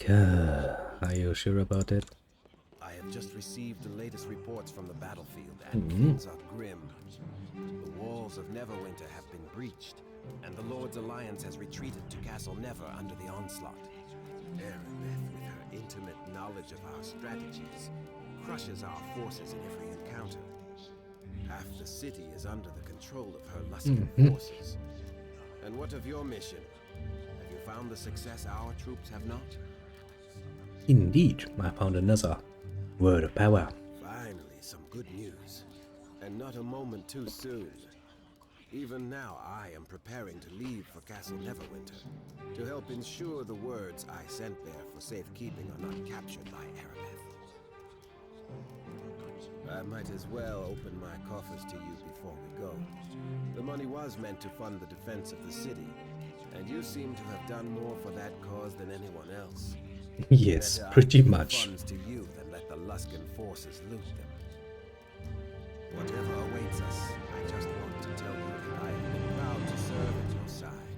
Are you sure about it? I have just received the latest reports from the battlefield, and things are grim. The walls of Neverwinter have been breached, and the Lord's Alliance has retreated to Castle Never under the onslaught. Erebeth, with her intimate knowledge of our strategies, crushes our forces in every encounter. Half the city is under the control of her Luskan forces. And what of your mission? Have you found the success our troops have not? Indeed, I found another word of power. Finally, some good news. And not a moment too soon. Even now, I am preparing to leave for Castle Neverwinter, to help ensure the words I sent there for safekeeping are not captured by Erebeth. I might as well open my coffers to you before we go. The money was meant to fund the defense of the city, and you seem to have done more for that cause than anyone else. Yes, Better pretty I give much. the funds to you than let the Luskan forces loot them. Whatever awaits us, I just want to tell you that I have been proud to serve at your side.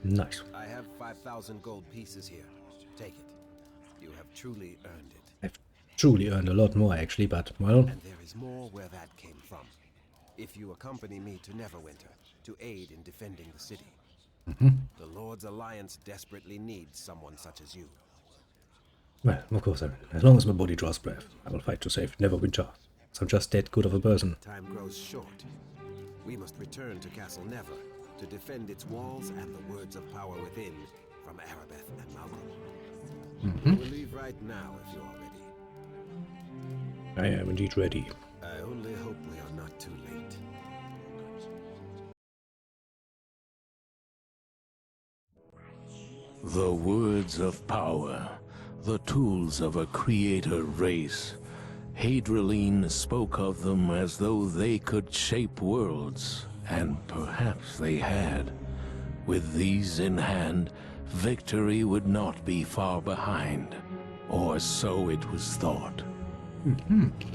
Nice. I have 5,000 gold pieces here. Take it. You have truly earned it. I've truly earned a lot more actually, but well. And there is more where that came from. If you accompany me to Neverwinter to aid in defending the city. The Lord's Alliance desperately needs someone such as you. Well, of course, as long as my body draws breath, I will fight to save Neverwinter. So I'm just that good of a person. Time grows short. We must return to Castle Never to defend its walls and the words of power within from Erebeth and Malcolm. We will leave right now if you are ready. I am indeed ready. I only hope we are not too late. The words of power, the tools of a creator race. Hadrian spoke of them as though they could shape worlds, and perhaps they had. With these in hand, victory would not be far behind, or so it was thought.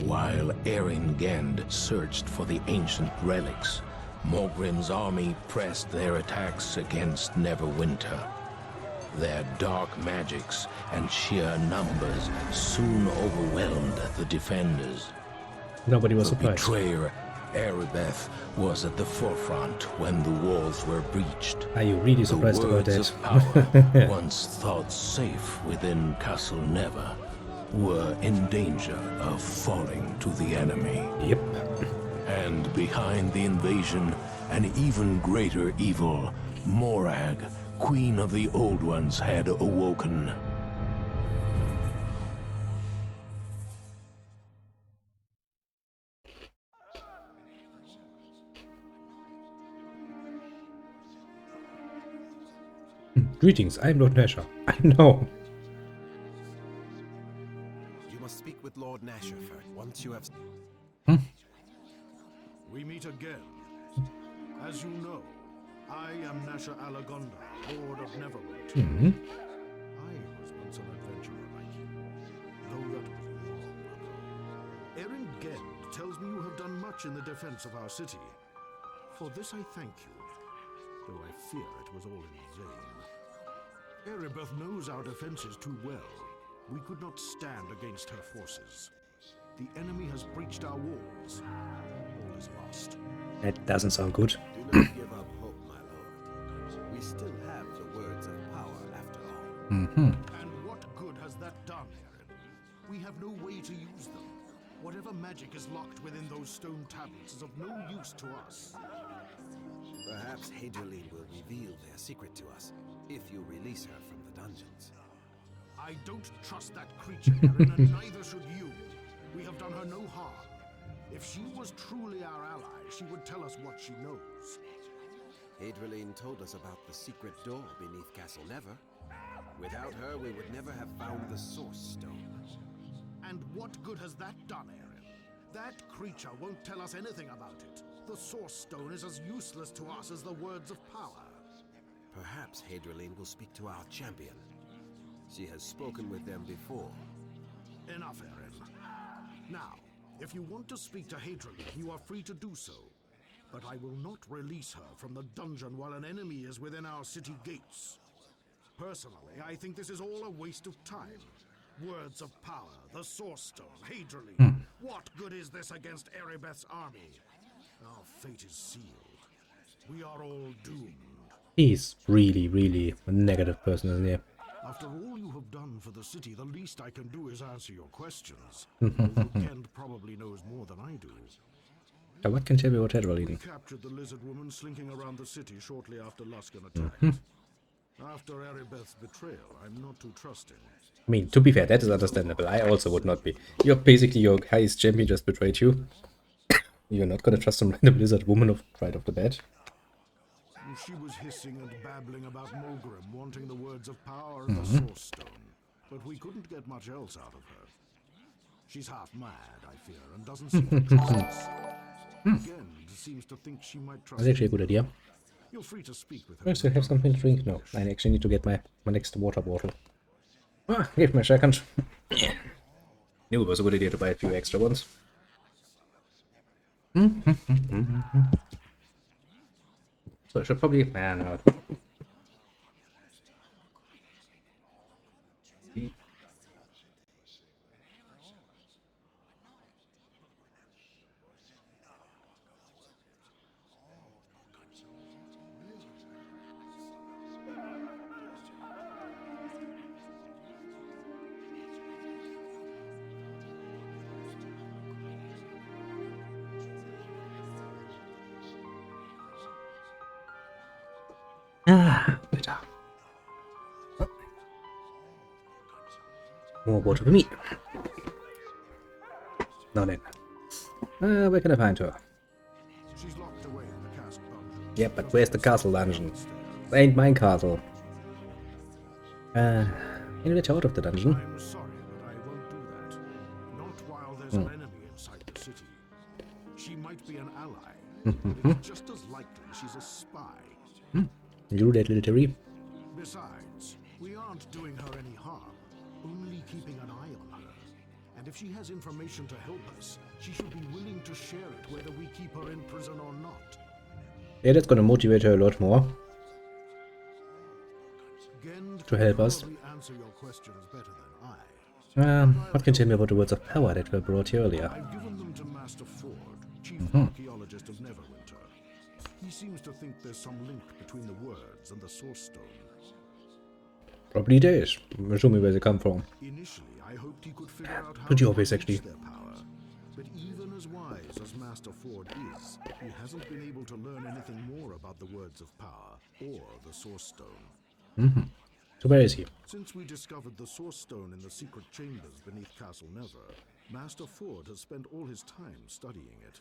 While Eringend searched for the ancient relics, Morgrim's army pressed their attacks against Neverwinter. Their dark magics and sheer numbers soon overwhelmed the defenders. Nobody was The surprised. betrayer, Erebeth, was at the forefront when the walls were breached. Are you really surprised The about words that? of power, once thought safe within Castle Never, were in danger of falling to the enemy. Yep. And behind the invasion, an even greater evil, Morag, Queen of the Old Ones, had awoken. Greetings, I'm Lord Nasher. I know. You must speak with Lord Nasher first. Once you have... We meet again. As you know, I am Nasher Alagonda, Lord of Neverwinter. I was once an adventurer like you, though that was long ago. Erin Gend tells me you have done much in the defense of our city. For this I thank you, though I fear it was all in vain. Erebeth knows our defenses too well. We could not stand against her forces. The enemy has breached our walls. All is lost. That doesn't sound good. Do not give up hope, my lord. We still have the words of power after all. And what good has that done, Erin? We have no way to use them. Whatever magic is locked within those stone tablets is of no use to us. Perhaps Hadrian will reveal their secret to us, if you release her from the dungeons. I don't trust that creature, Erin, and neither should you. We have done her no harm. If she was truly our ally, she would tell us what she knows. Hadrian told us about the secret door beneath Castle Never. Without her, we would never have found the Source Stone. And what good has that done, Erin? That creature won't tell us anything about it. The Source Stone is as useless to us as the words of power. Perhaps Hadrian will speak to our champion. She has spoken with them before. Enough, Erin. Now, if you want to speak to Hadrian, you are free to do so. But I will not release her from the dungeon while an enemy is within our city gates. Personally, I think this is all a waste of time. Words of power, the Source Stone, Hadrian. What good is this against Erebeth's army? Our fate is sealed. We are all doomed. He's really, really a negative person, isn't he? After all you have done for the city, the least I can do is answer your questions. Although Kent probably knows more than I do. Now, what can tell me about We Hedrolin? captured the lizard woman slinking around the city shortly after Luskan attacked. After Erebeth's betrayal, I'm not too trusting. I mean, to be fair, that is understandable. I also would not be. You're basically your highest champion just betrayed you. You're not gonna trust some random lizard woman right off the bat. She was hissing and babbling about Mogrim wanting the words of power and the Source Stone, but we couldn't get much else out of her. She's half mad, I fear, and doesn't seem to trust us. Gend seems to think she might trust That's actually a me. good idea. You're free to speak with her. First, I have something to drink. No, I actually need to get my next water bottle. Ah, give me a second. Knew it was a good idea to buy a few extra ones. So I should probably... no. Ah, better. More water for me. Now then. Where can I find her? She's locked away in the castle dungeon. Yep, but where's the castle dungeon? It ain't my castle. Can you let her out of the dungeon? I'm sorry, but I won't do that. Not while there's an enemy inside the city. She might be an ally, but it's just as likely she's a spy. You that little Terry. Besides, we aren't doing her any harm, only keeping an eye on her. And if she has information to help us, she should be willing to share it whether we keep her in prison or not. Yeah, that's gonna motivate her a lot more Gend to help can us. probably answer your questions better than I. What can you tell me about the words of power that were brought here earlier? I've given them to Master Ford, chief archaeologist of Neverwinter. He seems to think there's some link between the words and the Source Stone. Probably there is. Show me where they come from. Initially, I hoped he could figure out how Pretty to obvious, unleash actually. their power. But even as wise as Master Ford is, he hasn't been able to learn anything more about the words of power or the Source Stone. So where is he? Since we discovered the Source Stone in the secret chambers beneath Castle Never, Master Ford has spent all his time studying it.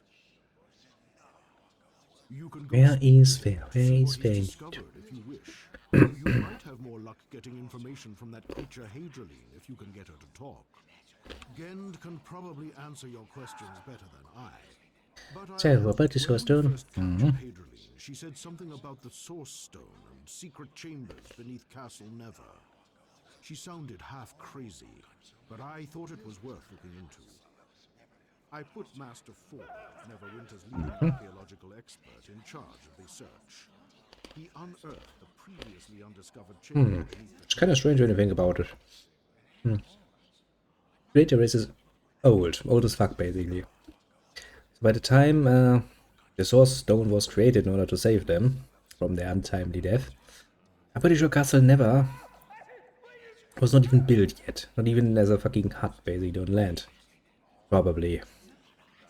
You can go Where speak is with him Fair? to Where see is what Fair? he's discovered if you wish. You might have more luck getting information from that creature Hadrian if you can get her to talk. Gend can probably answer your questions better than I. But So, what about the Source Stone? When we first captured Hadrian, she said something about the Source Stone and secret chambers beneath Castle Never. She sounded half crazy, but I thought it was worth looking into. I put Master Ford, Neverwinter's leading archaeological expert, in charge of the search. He unearthed the previously undiscovered chamber beneath It's kind of strange when you think about it. Great Race is old as fuck basically. So by the time the Source Stone was created in order to save them from their untimely death, I'm pretty sure Castle Never was not even built yet. Not even as a fucking hut basically on land. Probably.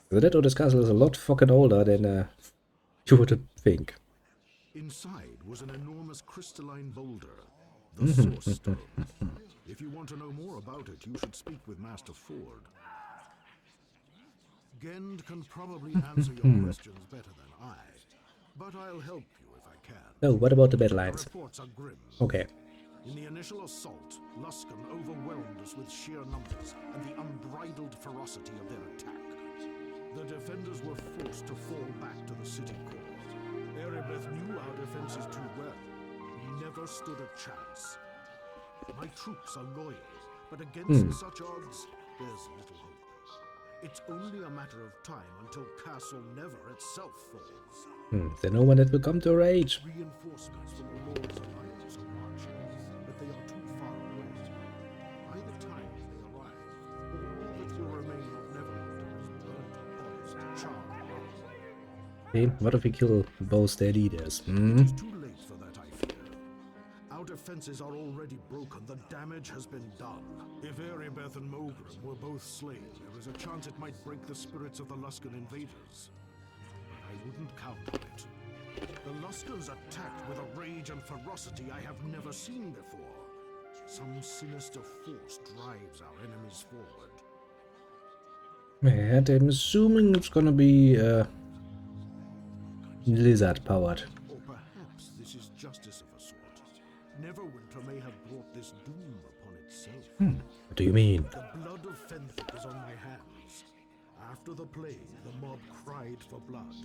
So that this castle is a lot fucking older than you would think. Inside was an enormous crystalline boulder, the Source Stone. If you want to know more about it, you should speak with Master Ford. Gend can probably answer your questions better than I, but I'll help you if I can. Oh, what about the battle The lines? reports are grim. Okay. In the initial assault, Luskan overwhelmed us with sheer numbers and the unbridled ferocity of their attack. The defenders were forced to fall back to the city core. Erebeth knew our defenses too well. We never stood a chance. My troops are loyal, but against such odds, there's little hope. It's only a matter of time until Castle Never itself falls. Is there no one that will come to our aid? Reinforcements from the Lord's Alliance are marching, but they Okay, what if we kill both their leaders? It Hmm? is too late for that, I fear. Our defenses are already broken. The damage has been done. If Erebeth and Mogrim were both slain, there is a chance it might break the spirits of the Luskan invaders. But I wouldn't count on it. The Luskers attacked with a rage and ferocity I have never seen before. Some sinister force drives our enemies forward. And I'm assuming it's gonna be lizard powered. Or perhaps this is justice of a sort. Neverwinter may have brought this doom upon itself. What do you mean? The blood of Fenthic is on my hands. After the plague, the mob cried for blood,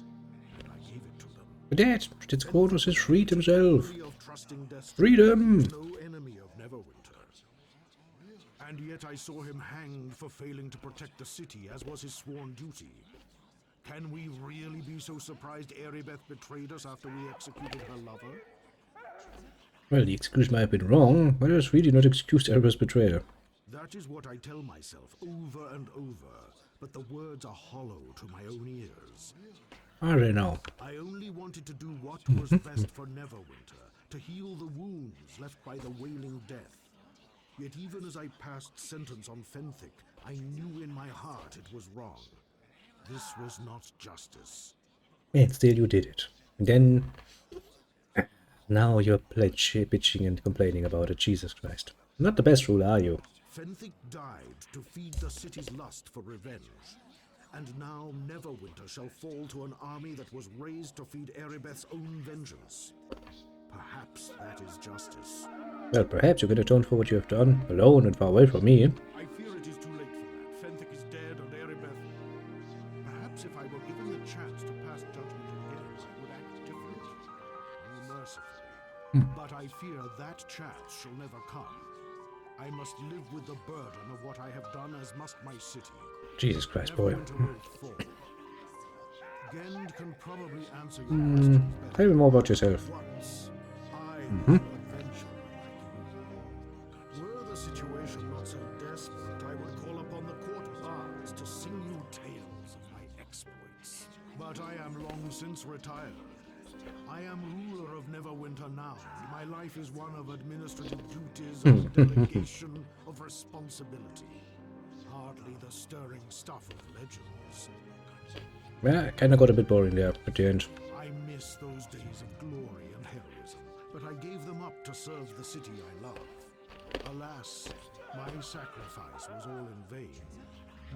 and I gave it to them. Dad, it's Kronos has freed himself. Worthy of trusting destiny, Freedom! he is no enemy of Neverwinter. And yet I saw him hanged for failing to protect the city, as was his sworn duty. Can we really be so surprised Erebeth betrayed us after we executed her lover? Well, the execution might have been wrong, but it's really not excused Erebeth's betrayal. That is what I tell myself over and over, but the words are hollow to my own ears. I don't know. I only wanted to do what was best for Neverwinter, to heal the wounds left by the wailing death. Yet even as I passed sentence on Fenthic, I knew in my heart it was wrong. This was not justice. And still you did it. And then... now you're bitching and complaining about it. Jesus Christ. Not the best ruler, are you? Fenthic died to feed the city's lust for revenge. And now Neverwinter shall fall to an army that was raised to feed Erebeth's own vengeance. Perhaps that is justice. Well, perhaps you can atone for what you have done, alone and far away from me. I fear it is too late for that. Fenthic is dead and Erebeth... Perhaps if I were given the chance to pass judgment again, I would act differently, more mercifully. But I fear that chance shall never come. I must live with the burden of what I have done, as must my city. Jesus Christ, boy. Neverwinter will fall. Gend can probably answer your questions better. Tell me more about yourself. Once, I was an adventurer like you. Were the situation not so desperate, I would call upon the court bards to sing you tales of my exploits. But I am long since retired. I am ruler of Neverwinter now, and my life is one of administrative duties, of delegation, of responsibility. Hardly the stirring stuff of legends. Yeah, kinda got a bit boring there at the end. I miss those days of glory and heroism, but I gave them up to serve the city I love. Alas, my sacrifice was all in vain.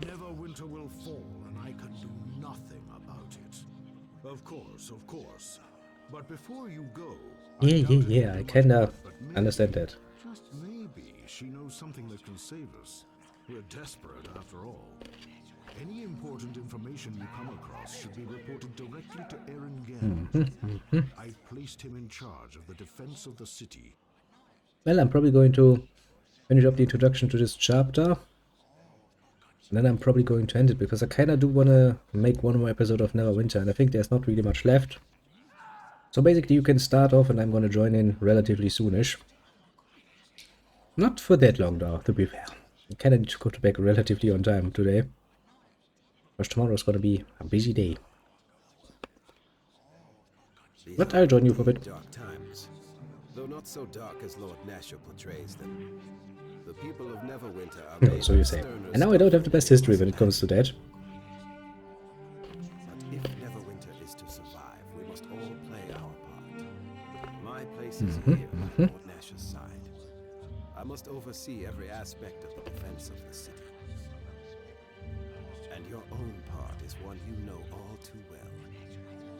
Neverwinter will fall, and I can do nothing about it. Of course. But before you go... Yeah, I kinda understand that. Just maybe she knows something that can save us. We're desperate after all. Any important information you come across should be reported directly to Aaron Gend. I've placed him in charge of the defense of the city. Well, I'm probably going to finish up the introduction to this chapter. And then I'm probably going to end it, because I kinda do wanna make one more episode of Neverwinter, and I think there's not really much left. So basically you can start off and I'm gonna join in relatively soonish. Not for that long though, to be fair. I kinda need to go to bed relatively on time today. Because tomorrow's gonna be a busy day. But I'll join you for a bit. Dark times, though not so dark as Lord Nasher portrays them. The people of Neverwinter are No, made so you of say. sterner And now I don't have the best history when it comes to that. But if Neverwinter is to survive, we must all play our part. My place is here at Lord Nasher's side. I must oversee every aspect of the defense of the city. And your own part is one you know all too well.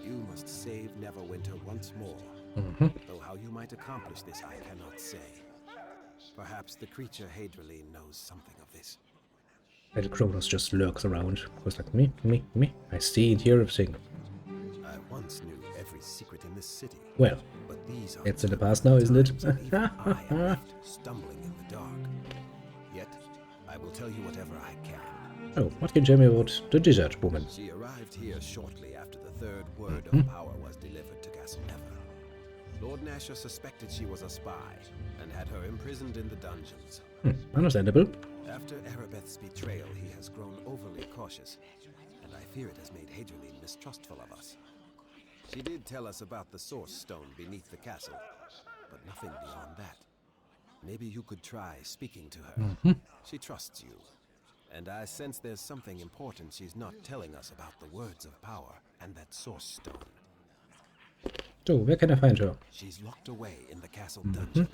You must save Neverwinter once more. Though how you might accomplish this, I cannot say. Perhaps the creature Hadrileen knows something of this. Little Kronos just lurks around. Goes like, me. I see and hear everything. I once knew every secret in this city. Well, But these are it's in the past now, isn't it? times when even I am left stumbling in the dark. Yet, I will tell you whatever I can. Oh, what can you tell me about the desert woman? She arrived here shortly after the third word of power was delivered to Castle Never. Lord Nasher suspected she was a spy and had her imprisoned in the dungeons. Understandable. After Erebeth's betrayal, he has grown overly cautious, and I fear it has made Hadrileen mistrustful of us. She did tell us about the source stone beneath the castle, but nothing beyond that. Maybe you could try speaking to her. She trusts you, and I sense there's something important she's not telling us about the words of power and that source stone. So, where can I find her? She's locked away in the castle dungeon.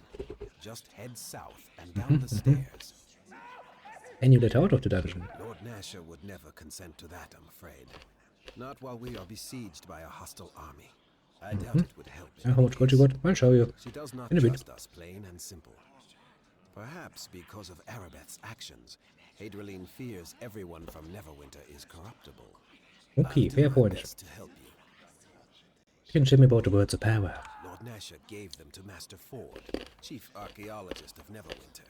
Just head south and down the stairs. And you let out of the dungeon. Lord Nasher would never consent to that, I'm afraid. Not while we are besieged by a hostile army. I doubt it would help. How much gold you got? I'll show you. She does not in a bit. trust us, plain and simple. Perhaps because of Arabeth's actions, Hadrian fears everyone from Neverwinter is corruptible. Okay, I'll do fair my point. best to help you. You can tell me about the words of power. Lord Nasher gave them to Master Ford, chief archaeologist of Neverwinter.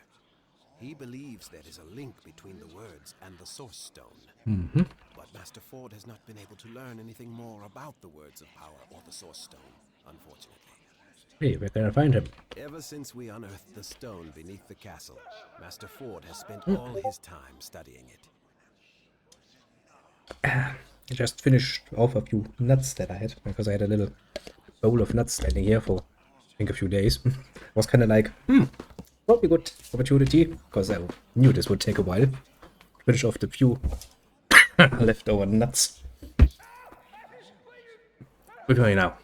He believes there is a link between the words and the source stone. But Master Ford has not been able to learn anything more about the words of power or the source stone, unfortunately. Hey, where can I find him? Ever since we unearthed the stone beneath the castle, Master Ford has spent all his time studying it. I just finished off a few nuts that I had, because I had a little bowl of nuts standing here for, I think, a few days. Was kind of like, probably good opportunity, because I knew this would take a while. Finish off the few leftover nuts. We're going now.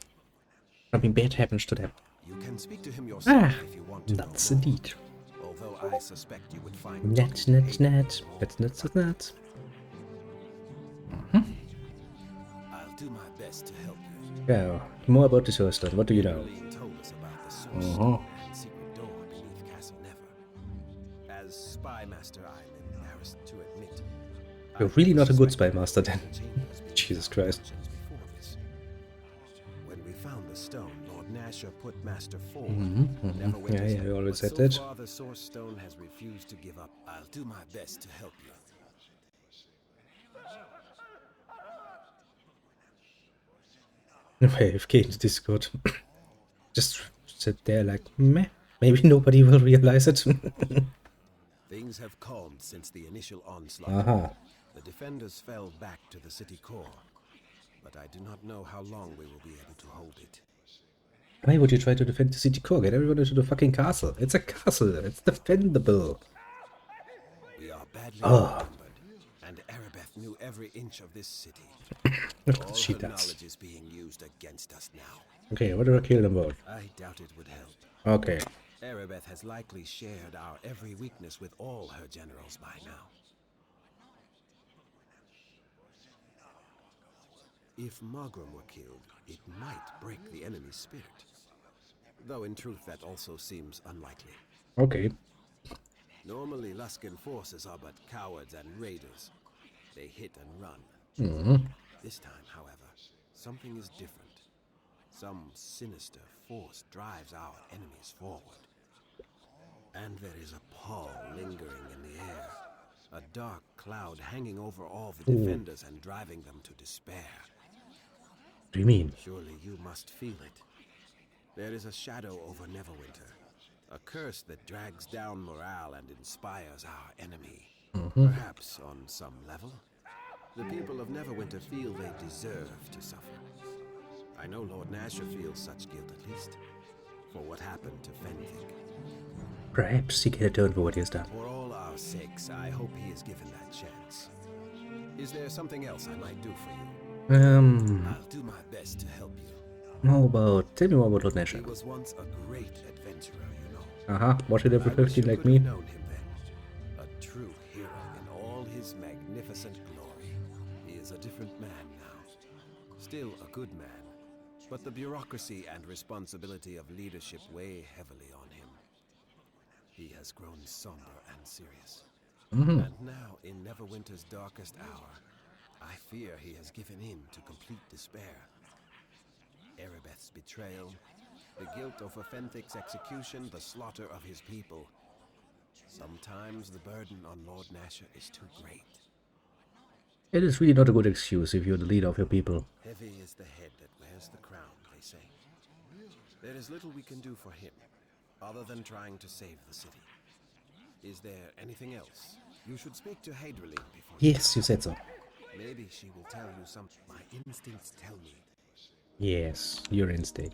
Something bad happens to them. You can speak to him yourself if you want to know Nuts more. indeed. Although I suspect you would find Nuts, talking to nuts, Hadrian nuts. That's nuts, that's nuts. I'll do my best to help you. Yeah, more about the source stone. What do you know? Hadrian told us about the source stone and secret door beneath Castle Never. As spy master, I'm embarrassed to admit. You're really not a good spy master then. Jesus Christ. Before this. When we found the stone, Lord Nasher put Master Ford. Yeah, you always said so that. far, the source stone has refused to give up. I'll do my best to help you. AFK in the Discord. Just sit there like, meh. Maybe nobody will realize it. Things have calmed since the initial onslaught. Aha. The defenders fell back to the city core, but I do not know how long we will be able to hold it. Why would you try to defend the city core? Get everyone into the fucking castle. It's a castle. It's defendable. We are badly Oh. outnumbered, and Arabeth knew every inch of this city. All She her does. knowledge is being used against us now. Okay, what do I kill them both? I doubt it would help. Okay. Arabeth has likely shared our every weakness with all her generals by now. If Magram were killed, it might break the enemy's spirit. Though in truth that also seems unlikely. Okay. Normally Luskan forces are but cowards and raiders. They hit and run. This time, however, something is different. Some sinister force drives our enemies forward. And there is a pall lingering in the air. A dark cloud hanging over all the defenders and driving them to despair. What do you mean? Surely you must feel it. There is a shadow over Neverwinter. A curse that drags down morale and inspires our enemy. Perhaps on some level, the people of Neverwinter feel they deserve to suffer. I know Lord Nasher feels such guilt at least, for what happened to Fenthig. Perhaps he can atone for what he has done. For all our sakes, I hope he is given that chance. Is there something else I might do for you? I'll do my best to help you. How about... Tell me more about Lord He Nasher. was once a great adventurer, you know. Was he level I wish 15 you like could me? have known him then. A true hero in all his magnificent glory. He is a different man now. Still a good man, but the bureaucracy and responsibility of leadership weigh heavily on him. He has grown somber and serious. And now, in Neverwinter's darkest hour, I fear he has given in to complete despair. Arabeth's betrayal, the guilt over Fenthic's execution, the slaughter of his people. Sometimes the burden on Lord Nasher is too great. It is really not a good excuse if you're the leader of your people. Heavy is the head that wears the crown, they say. There is little we can do for him, other than trying to save the city. Is there anything else? You should speak to Hadrian before. Yes, you said so. Maybe she will tell you something. My instincts tell me Yes, urine steak.